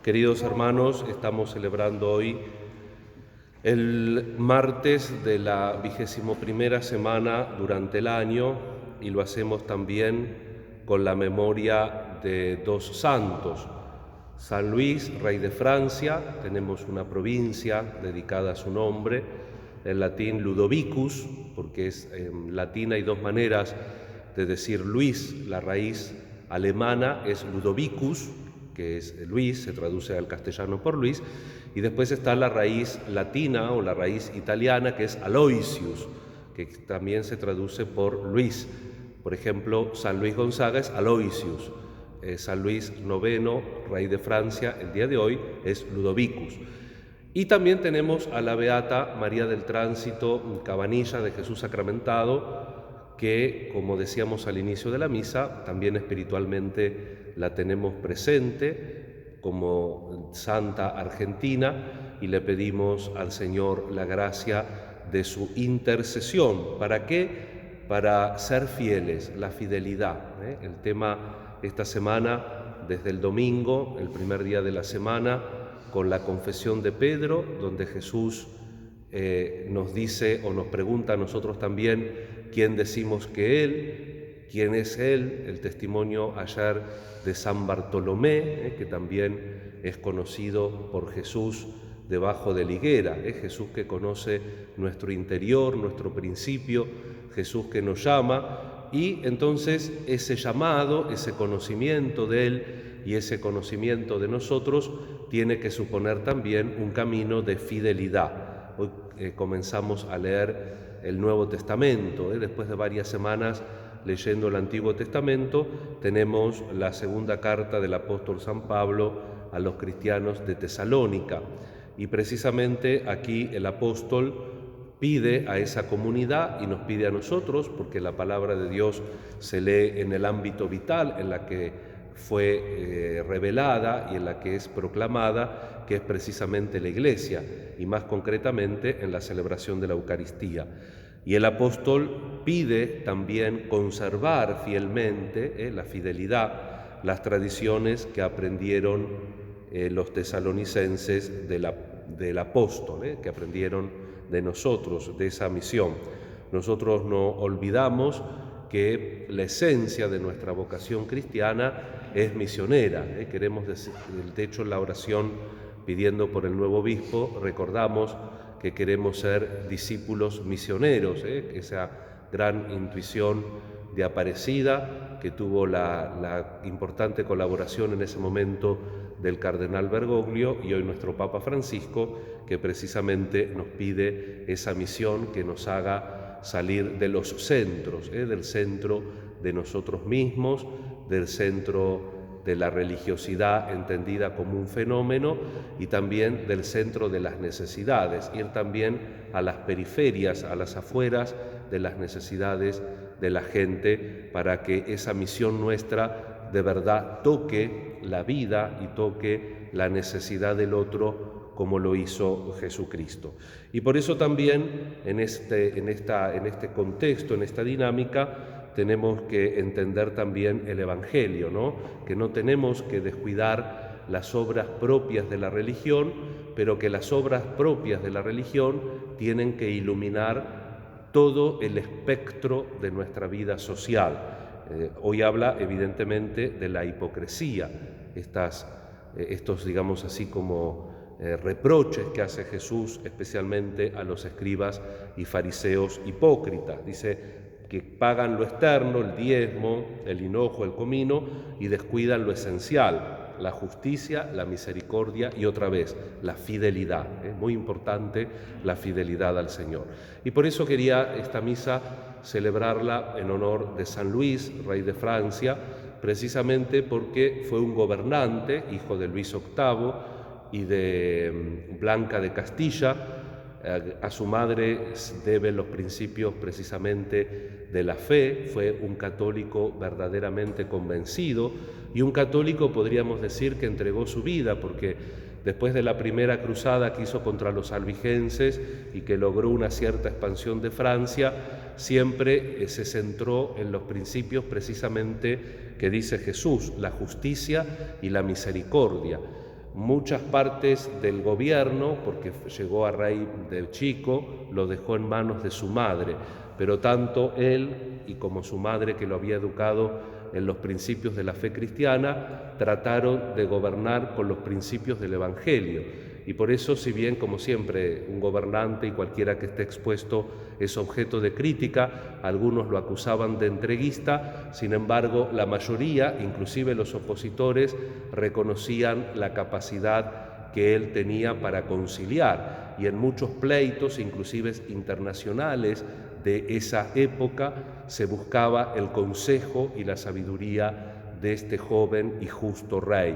Queridos hermanos, estamos celebrando hoy el martes de la 21ª semana durante el año y lo hacemos también con la memoria de dos santos. San Luis, rey de Francia, tenemos una provincia dedicada a su nombre, en latín Ludovicus, porque en latín hay dos maneras de decir Luis. La raíz alemana es Ludovicus, que es Luis, se traduce al castellano por Luis, y después está la raíz latina o la raíz italiana, que es Aloysius, que también se traduce por Luis. Por ejemplo, San Luis Gonzaga es Aloysius, San Luis IX, rey de Francia, el día de hoy es Ludovicus. Y también tenemos a la beata María del Tránsito Cabanilla de Jesús Sacramentado, que, como decíamos al inicio de la misa, también espiritualmente la tenemos presente como santa argentina y le pedimos al Señor la gracia de su intercesión. ¿Para qué? Para ser fieles, la fidelidad. El tema esta semana, desde el domingo, el primer día de la semana, con la confesión de Pedro, donde Jesús nos dice o nos pregunta a nosotros también quién decimos que Él, quién es Él, el testimonio ayer de San Bartolomé, que también es conocido por Jesús debajo de la higuera, Jesús que conoce nuestro interior, nuestro principio, Jesús que nos llama, y entonces ese llamado, ese conocimiento de Él y ese conocimiento de nosotros tiene que suponer también un camino de fidelidad. Hoy comenzamos a leer el Nuevo Testamento, después de varias semanas leyendo el Antiguo Testamento, tenemos la segunda carta del apóstol San Pablo a los cristianos de Tesalónica. Y precisamente aquí el apóstol pide a esa comunidad y nos pide a nosotros, porque la palabra de Dios se lee en el ámbito vital en la que fue revelada y en la que es proclamada, que es precisamente la Iglesia, y más concretamente en la celebración de la Eucaristía. Y el apóstol pide también conservar fielmente la fidelidad, las tradiciones que aprendieron los tesalonicenses del apóstol, que aprendieron de nosotros, de esa misión. Nosotros no olvidamos que la esencia de nuestra vocación cristiana es misionera. Queremos decir, de hecho, en la oración pidiendo por el nuevo obispo, recordamos que queremos ser discípulos misioneros, esa gran intuición de Aparecida, que tuvo la importante colaboración en ese momento del cardenal Bergoglio y hoy nuestro Papa Francisco, que precisamente nos pide esa misión que nos haga salir de los centros, del centro de nosotros mismos, del centro de la religiosidad entendida como un fenómeno y también del centro de las necesidades, ir también a las periferias, a las afueras de las necesidades de la gente para que esa misión nuestra de verdad toque la vida y toque la necesidad del otro como lo hizo Jesucristo. Y por eso también en este contexto, en esta dinámica, tenemos que entender también el Evangelio, que no tenemos que descuidar las obras propias de la religión, pero que las obras propias de la religión tienen que iluminar todo el espectro de nuestra vida social. Hoy habla evidentemente de la hipocresía, estos digamos así como reproches que hace Jesús especialmente a los escribas y fariseos hipócritas. Dice que pagan lo externo, el diezmo, el hinojo, el comino, y descuidan lo esencial, la justicia, la misericordia y otra vez la fidelidad. Es muy importante la fidelidad al Señor. Y por eso quería esta misa celebrarla en honor de San Luis, rey de Francia, precisamente porque fue un gobernante, hijo de Luis VIII y de Blanca de Castilla. A su madre debe los principios precisamente de la fe, fue un católico verdaderamente convencido y un católico, podríamos decir, que entregó su vida, porque después de la primera cruzada que hizo contra los albigenses y que logró una cierta expansión de Francia, siempre se centró en los principios precisamente que dice Jesús, la justicia y la misericordia. muchas partes del gobierno, porque llegó a rey de chico, lo dejó en manos de su madre, pero tanto él y como su madre, que lo había educado en los principios de la fe cristiana, trataron de gobernar con los principios del Evangelio. Y por eso, si bien, como siempre, un gobernante y cualquiera que esté expuesto es objeto de crítica, algunos lo acusaban de entreguista, sin embargo, la mayoría, inclusive los opositores, reconocían la capacidad que él tenía para conciliar. Y en muchos pleitos, inclusive internacionales, de esa época, se buscaba el consejo y la sabiduría de este joven y justo rey.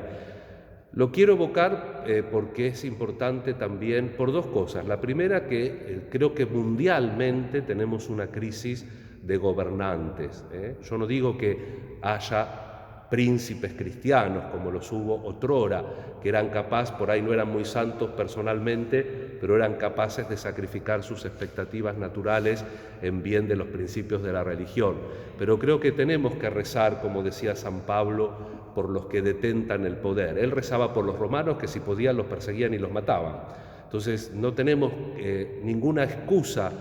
Lo quiero evocar porque es importante también por dos cosas. La primera, que creo que mundialmente tenemos una crisis de gobernantes. Yo no digo que haya príncipes cristianos como los hubo otrora, que eran capaces, por ahí no eran muy santos personalmente, pero eran capaces de sacrificar sus expectativas naturales en bien de los principios de la religión. Pero creo que tenemos que rezar, como decía San Pablo, por los que detentan el poder. Él rezaba por los romanos, que si podían los perseguían y los mataban. Entonces no tenemos ninguna excusa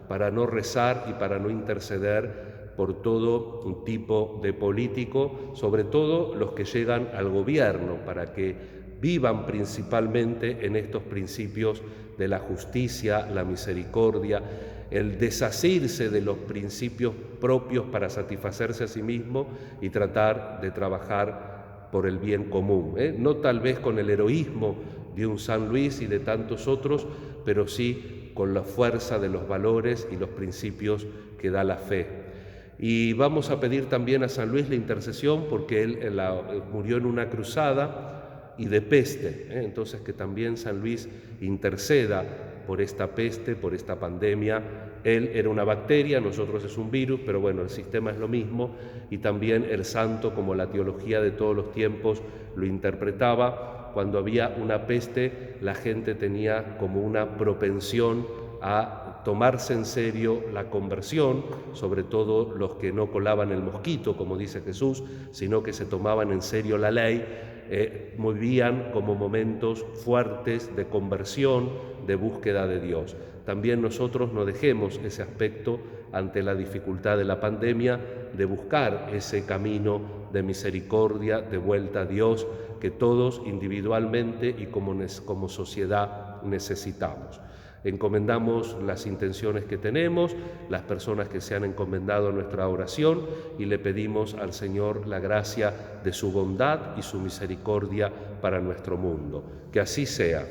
para no rezar y para no interceder por todo un tipo de político, sobre todo los que llegan al gobierno, para que vivan principalmente en estos principios de la justicia, la misericordia, el desasirse de los principios propios para satisfacerse a sí mismo y tratar de trabajar por el bien común. No tal vez con el heroísmo de un San Luis y de tantos otros, pero sí con la fuerza de los valores y los principios que da la fe. Y vamos a pedir también a San Luis la intercesión porque él murió en una cruzada y de peste, entonces que también San Luis interceda por esta peste, por esta pandemia. Él era una bacteria, nosotros es un virus, pero bueno, el sistema es lo mismo, y también el santo, como la teología de todos los tiempos lo interpretaba, cuando había una peste, la gente tenía como una propensión a tomarse en serio la conversión, sobre todo los que no colaban el mosquito, como dice Jesús, sino que se tomaban en serio la ley, vivían como momentos fuertes de conversión, de búsqueda de Dios. También nosotros no dejemos ese aspecto ante la dificultad de la pandemia, de buscar ese camino de misericordia, de vuelta a Dios, que todos individualmente y como sociedad necesitamos. Encomendamos las intenciones que tenemos, las personas que se han encomendado a nuestra oración, y le pedimos al Señor la gracia de su bondad y su misericordia para nuestro mundo. Que así sea.